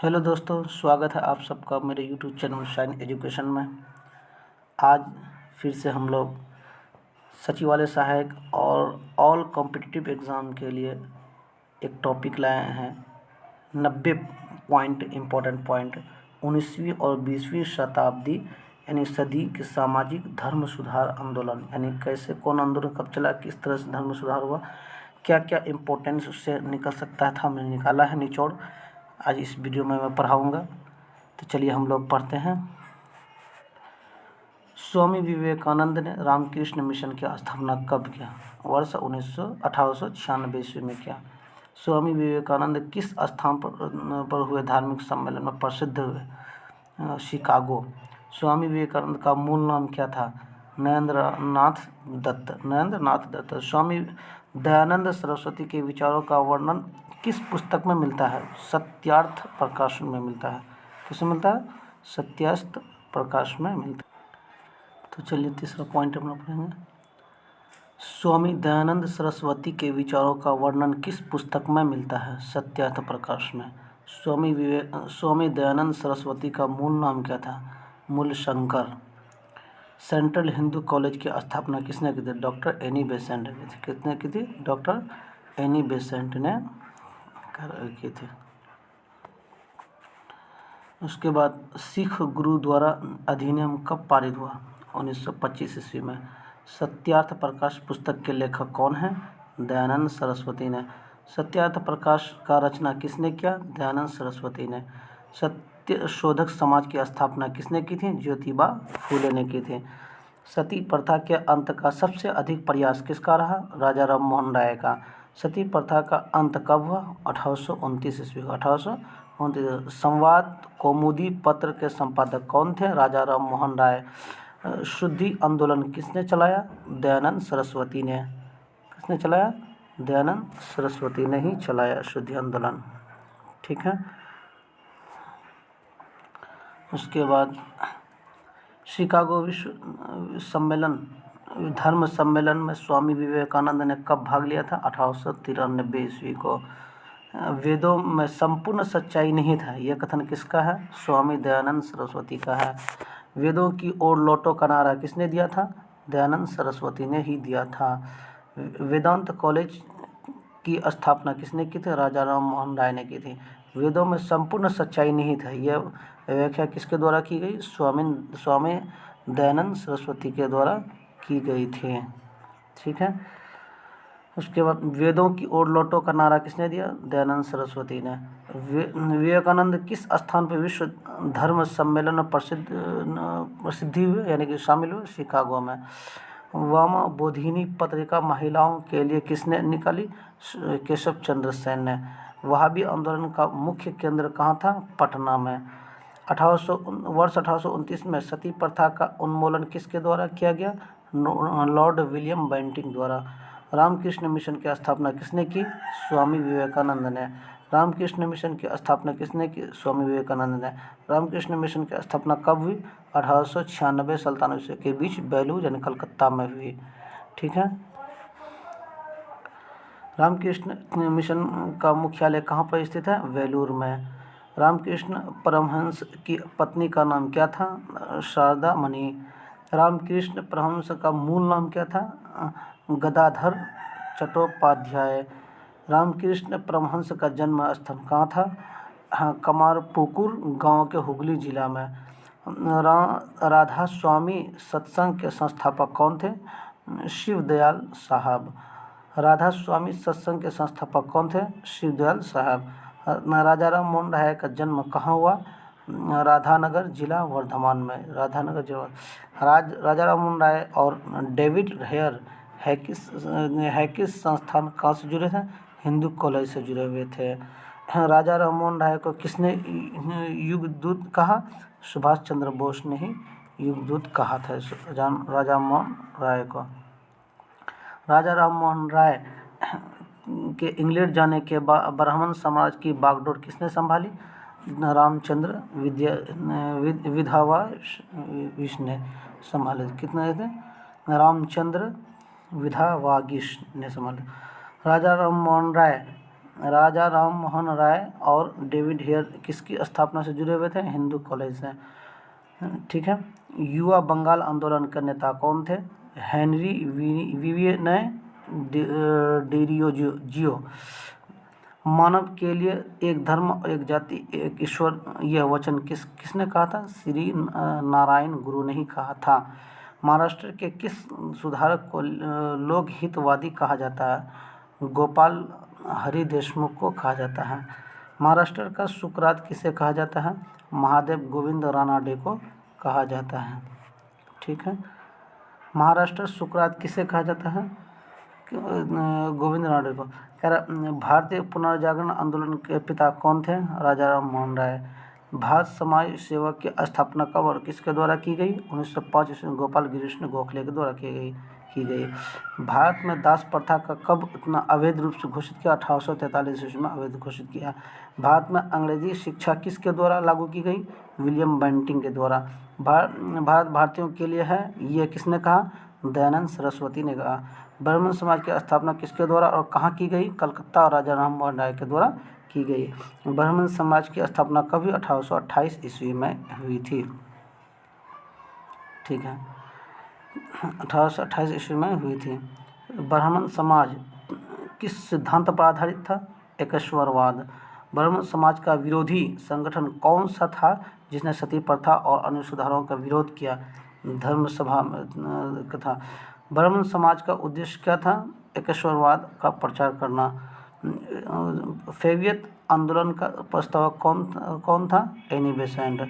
Hello दोस्तों, स्वागत है आप सबका मेरे यूट्यूब चैनल शाइन एजुकेशन में। आज फिर से हम लोग सचिवालय सहायक और ऑल कॉम्पिटिटिव एग्ज़ाम के लिए एक टॉपिक लाए हैं। 90 पॉइंट इम्पोर्टेंट पॉइंट 19वीं और 20वीं शताब्दी यानी सदी के सामाजिक धर्म सुधार आंदोलन, यानी कैसे कौन आंदोलन कब चला, किस तरह से धर्म सुधार हुआ, क्या क्या इम्पोर्टेंस उससे निकल सकता था, मैंने निकाला है निचोड़। आज इस वीडियो में मैं पढ़ाऊँगा। तो चलिए हम लोग पढ़ते हैं। स्वामी विवेकानंद ने रामकृष्ण मिशन की स्थापना कब किया? वर्ष 1896 ईस्वी में किया। स्वामी विवेकानंद किस स्थान पर हुए धार्मिक सम्मेलन में प्रसिद्ध हुए? शिकागो। स्वामी विवेकानंद का मूल नाम क्या था? नरेंद्रनाथ दत्त। स्वामी दयानंद सरस्वती के विचारों का वर्णन किस पुस्तक में मिलता है? सत्यार्थ प्रकाशन में मिलता है। किसमें मिलता है? सत्यार्थ प्रकाश में मिलता है। तो चलिए तीसरा पॉइंट हम लोग पढ़ेंगे। स्वामी दयानंद सरस्वती के विचारों का वर्णन किस पुस्तक में मिलता है? सत्यार्थ प्रकाश में। स्वामी दयानंद सरस्वती का मूल नाम क्या था? मूलशंकर। सेंट्रल हिंदू कॉलेज की स्थापना किसने की थी? डॉक्टर एनी बेसेंट ने की थी। किसने की थी? डॉक्टर एनी बेसेंट ने की थी। उसके बाद सिख गुरुद्वारा अधिनियम कब पारित हुआ? 1925 ईस्वी में। सत्यार्थ प्रकाश पुस्तक के लेखक कौन हैं? दयानंद सरस्वती ने। सत्यार्थ प्रकाश का रचना किसने किया? दयानंद सरस्वती ने। सत्य शोधक समाज की स्थापना किसने की थी? ज्योतिबा फूले ने की थी। सती प्रथा के अंत का सबसे अधिक प्रयास किसका रहा? राजा राम मोहन राय का। सती प्रथा का अंत कब हुआ? 1829 ईस्वी को। 1829। संवाद कौमुदी पत्र के संपादक कौन थे? राजा राम मोहन राय। शुद्धि आंदोलन किसने चलाया? दयानंद सरस्वती ने। किसने चलाया? दयानंद सरस्वती ने ही चलाया शुद्धि आंदोलन। ठीक है। उसके बाद शिकागो विश्व सम्मेलन धर्म सम्मेलन में स्वामी विवेकानंद ने कब भाग लिया था? 1893 ईस्वी को। वेदों में संपूर्ण सच्चाई नहीं था, यह कथन किसका है? स्वामी दयानंद सरस्वती का है। वेदों की ओर लौटो का नारा किसने दिया था? दयानंद सरस्वती ने ही दिया था। वेदांत कॉलेज की स्थापना किसने की थी? राजा राम मोहन राय ने की थी। वेदों में संपूर्ण सच्चाई नहीं था, यह व्याख्या किसके द्वारा की गई? स्वामी दयानंद सरस्वती के द्वारा की गई थी। ठीक है। उसके बाद वेदों की ओर लौटो का नारा किसने दिया? दयानंद सरस्वती ने। विवेकानंद किस स्थान पर विश्व धर्म सम्मेलन में प्रसिद्धि हुए, यानी कि शामिल हुए? शिकागो में। वाम बोधिनी पत्रिका महिलाओं के लिए किसने निकाली? केशव चंद्र सेन ने। वहाबी आंदोलन का मुख्य केंद्र कहाँ था? पटना में। वर्ष 1829 में सती प्रथा का उन्मूलन किसके द्वारा किया गया? लॉर्ड विलियम बेंटिंक द्वारा। रामकृष्ण मिशन की स्थापना किसने की? स्वामी विवेकानंद ने। रामकृष्ण मिशन की स्थापना किसने की? स्वामी विवेकानंद ने। रामकृष्ण मिशन की स्थापना कब हुई? 1896 के बीच बेलूर यानी कलकत्ता में हुई। ठीक है। रामकृष्ण मिशन का मुख्यालय कहाँ पर स्थित है? वेलूर में। रामकृष्ण परमहंस की पत्नी का नाम क्या था? शारदा मणि। रामकृष्ण परमहंस का मूल नाम क्या था? गदाधर चट्टोपाध्याय। रामकृष्ण परमहंस का जन्म स्थल कहाँ था? कमारपुकुर गांव के हुगली जिला में। राधा स्वामी सत्संग के संस्थापक कौन थे? शिवदयाल साहब। राधा स्वामी सत्संग के संस्थापक कौन थे? शिवदयाल साहब। राजा राम मोहन राय का जन्म कहाँ हुआ? राधानगर जिला वर्धमान में। राधानगर जिला। राजा राम मोहन राय और डेविड हेयर हैकिस संस्थान कहाँ से जुड़े थे? हिंदू कॉलेज से जुड़े हुए थे। राजा राम मोहन राय को किसने युगदूत कहा? सुभाष चंद्र बोस ने ही युगदूत कहा था राजा मोहन राय को। राजा राम मोहन राय के इंग्लैंड जाने के बाद ब्राह्मण समाज की बागडोर किसने संभाली? रामचंद्र विधावागिश ने संभाले। कितने थे? रामचंद्र विधावागिश ने संभाले। राजा राम मोहन राय राजा राम मोहन राय और डेविड हेयर किसकी स्थापना से जुड़े हुए थे? हिंदू कॉलेज से। ठीक है। युवा बंगाल आंदोलन के नेता कौन थे? Henry Vivian डिरियोजियो। मानव के लिए एक धर्म, एक जाति, एक ईश्वर, यह वचन किसने कहा था? श्री नारायण गुरु ने ही कहा था। महाराष्ट्र के किस सुधारक को लोक हितवादी कहा जाता है? गोपाल हरि देशमुख को कहा जाता है। महाराष्ट्र का सुकरात किसे कहा जाता है? महादेव गोविंद रानाडे को कहा जाता है। ठीक है। महाराष्ट्र सुकरात किसे कहा जाता है? गोविंद रानाडे को। कह रहा भारतीय पुनर्जागरण आंदोलन के पिता कौन थे? राजा राम मोहन राय। भारत समाज सेवा की स्थापना कब और किसके द्वारा की गई? 1905 ईस्वी में गोपाल कृष्ण गोखले के द्वारा की गई। भारत में दास प्रथा का कब इतना अवैध रूप से घोषित किया? 1843 ईस्वी में अवैध घोषित किया। भारत में अंग्रेजी शिक्षा किसके द्वारा लागू की गई? विलियम बेंटिंग के द्वारा। भारत भारतीयों के लिए है, यह किसने कहा? दयानंद सरस्वती ने कहा। ब्राह्मण समाज की स्थापना किसके द्वारा और कहाँ की गई? कलकत्ता और राजा राम मोहन राय के द्वारा की गई। ब्राह्मण समाज की स्थापना कभी? 1828 ईस्वी में हुई थी। ठीक है, 1828 ईस्वी में हुई थी। ब्राह्मण समाज किस सिद्धांत पर आधारित था? एकेश्वरवाद। ब्राह्मण समाज का विरोधी संगठन कौन सा था जिसने सती प्रथा और अन्य सुधारों का विरोध किया? धर्म सभा का था। ब्राह्मण समाज का उद्देश्य क्या था? एकेश्वरवाद का प्रचार करना। फेवियत आंदोलन का प्रस्तावक कौन था? Annie Besant.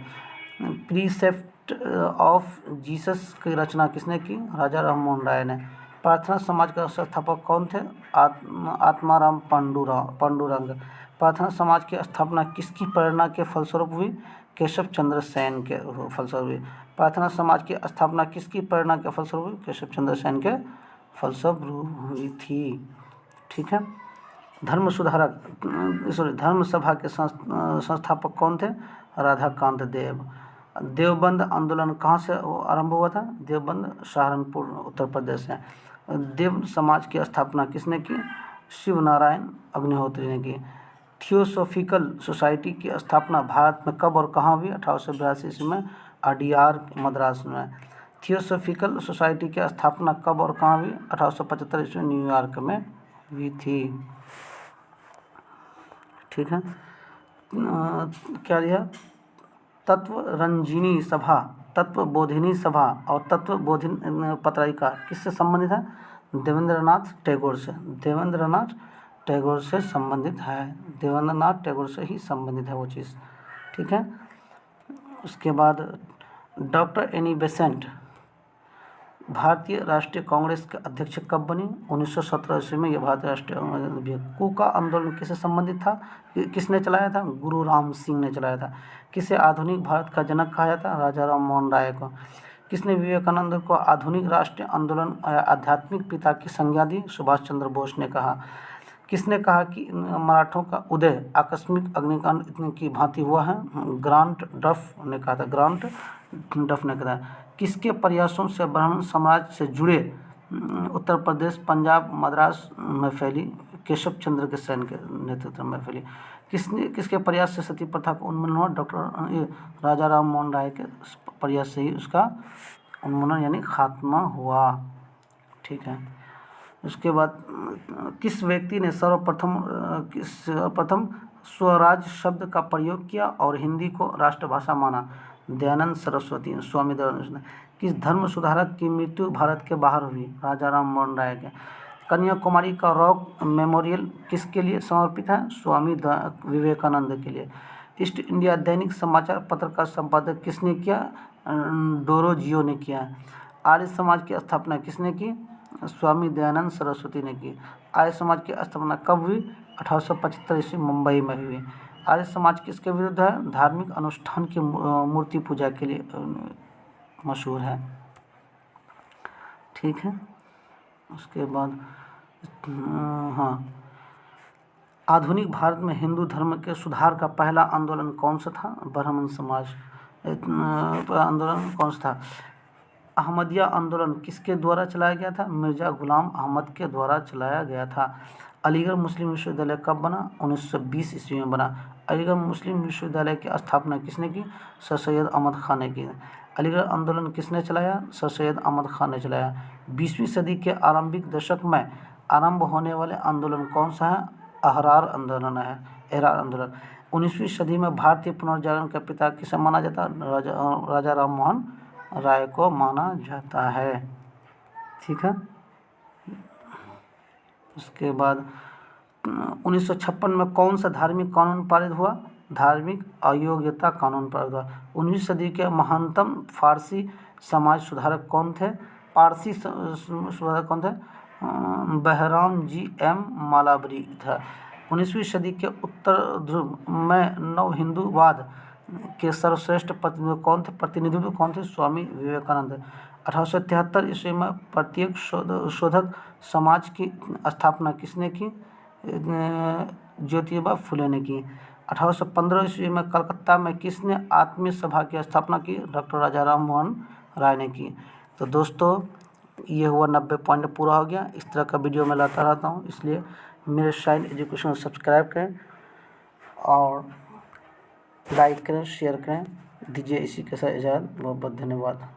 Precept of Jesus की रचना किसने की? राजा राम मोहन राय ने। प्रार्थना समाज का संस्थापक कौन थे? आत्माराम पांडुरंग। प्रार्थना समाज की स्थापना किसकी प्रेरणा के फलस्वरूप हुई? केशव चंद्र सेन के फलस्वरूप हुई। प्रार्थना समाज की स्थापना किसकी प्रेरणा के फलस्वरूप हुई? केशव चंद्र सेन के फलस्वरूप हुई थी। ठीक है। धर्म सभा के संस्थापक कौन थे? राधाकांत देव। देवबंद आंदोलन कहाँ से आरंभ हुआ था? देवबंद सहारनपुर उत्तर प्रदेश से। देव समाज की स्थापना किसने की? शिव नारायण अग्निहोत्री ने की। थियोसॉफिकल सोसाइटी की स्थापना भारत में कब और कहाँ हुई? 1882 ईस्वी में अडियार मद्रास में। थियोसॉफिकल सोसाइटी की स्थापना कब और कहाँ हुई? 1875 ईस्वी न्यूयॉर्क में हुई थी। ठीक है। क्या दिया? तत्वरंजिनी सभा, तत्वबोधिनी सभा और तत्वबोधिनी पत्रिका किससे संबंधित है? देवेंद्रनाथ टैगोर से। देवेंद्रनाथ टैगोर से संबंधित है। देवेंद्रनाथ टैगोर से ही संबंधित है वो चीज़। ठीक है। उसके बाद डॉक्टर एनी बेसेंट भारतीय राष्ट्रीय कांग्रेस के अध्यक्ष कब बनी? 1917 ईस्वी में। यह भारतीय राष्ट्रीय कूका आंदोलन किससे संबंधित था? किसने चलाया था? गुरु राम सिंह ने चलाया था। किसे आधुनिक भारत का जनक कहा जाता है? राजा राम मोहन राय को। किसने विवेकानंद को आधुनिक राष्ट्रीय आंदोलन आध्यात्मिक पिता की संज्ञा दी? सुभाष चंद्र बोस ने कहा। किसने कहा कि मराठों का उदय आकस्मिक अग्निकांड की भांति हुआ है? ग्रांट डफ ने कहा था। ग्रांट डफ ने कहा। किसके प्रयासों से ब्राह्मण समाज से जुड़े उत्तर प्रदेश, पंजाब, मद्रास में फैली? केशव चंद्र के सेन के नेतृत्व में फैली। किसके प्रयास से सती प्रथा का उन्मूलन हुआ? डॉक्टर राजा राम मोहन राय के प्रयास से ही उसका उन्मूलन यानी खात्मा हुआ। ठीक है। उसके बाद किस व्यक्ति ने सर्वप्रथम स्वराज शब्द का प्रयोग किया और हिंदी को राष्ट्रभाषा माना? दयानंद सरस्वती, स्वामी दयानंद। किस धर्म सुधारक की मृत्यु भारत के बाहर हुई? राजा राम मोहन राय के। कन्याकुमारी का रॉक मेमोरियल किसके लिए समर्पित है? स्वामी विवेकानंद के लिए। ईस्ट इंडिया दैनिक समाचार पत्र का संपादक किसने किया? डोरोजियो ने किया। आर्य समाज की स्थापना किसने की? स्वामी दयानंद सरस्वती ने की। आर्य समाज की स्थापना कब हुई? 1875 ईस्वी मुंबई में हुई। आर्य समाज किसके विरुद्ध है? धार्मिक अनुष्ठान की मूर्ति पूजा के लिए मशहूर है। ठीक है। उसके बाद हाँ, आधुनिक भारत में हिंदू धर्म के सुधार का पहला आंदोलन कौन सा था? ब्राह्मण समाज आंदोलन कौन सा था? अहमदिया आंदोलन किसके द्वारा चलाया गया था? मिर्जा गुलाम अहमद के द्वारा चलाया गया था। अलीगढ़ मुस्लिम विश्वविद्यालय कब बना? 1920 ईस्वी में बना। अलीगढ़ मुस्लिम विश्वविद्यालय की स्थापना किसने की? सर सैयद अहमद खान ने की। अलीगढ़ आंदोलन किसने चलाया? सर सैयद अहमद खान ने चलाया। 20वीं सदी के आरंभिक दशक में आरंभ होने वाले आंदोलन कौन सा है? अहरार आंदोलन है। अहरार आंदोलन। 19वीं सदी में भारतीय पुनर्जागरण के पिता किसे माना जाता है? राजा राम मोहन राय को माना जाता है। ठीक है। उसके बाद 1956 में कौन सा धार्मिक कानून पारित हुआ? धार्मिक अयोग्यता कानून पारित हुआ। 19वीं सदी के महानतम फारसी समाज सुधारक कौन थे? पारसी सुधारक कौन थे? बहराम जी एम मालाबरी था। 19वीं सदी के उत्तर ध्रुव में नव हिंदूवाद के सर्वश्रेष्ठ प्रतिनिधित्व कौन थे? स्वामी विवेकानंद। 1873 ईस्वी में प्रत्येक शोधक समाज की स्थापना किसने की? ज्योतिबा फुले ने की। 1815 ईस्वी में कलकत्ता में किसने आत्मीय सभा की स्थापना की? डॉक्टर राजा राम मोहन राय ने की। तो दोस्तों ये हुआ 90 पॉइंट पूरा हो गया। इस तरह का वीडियो मैं लाता रहता हूँ, इसलिए मेरे शाइन एजुकेशन सब्सक्राइब करें और लाइक करें, शेयर करें। दीजिए इसी के साथ इजाज़त। बहुत बहुत धन्यवाद।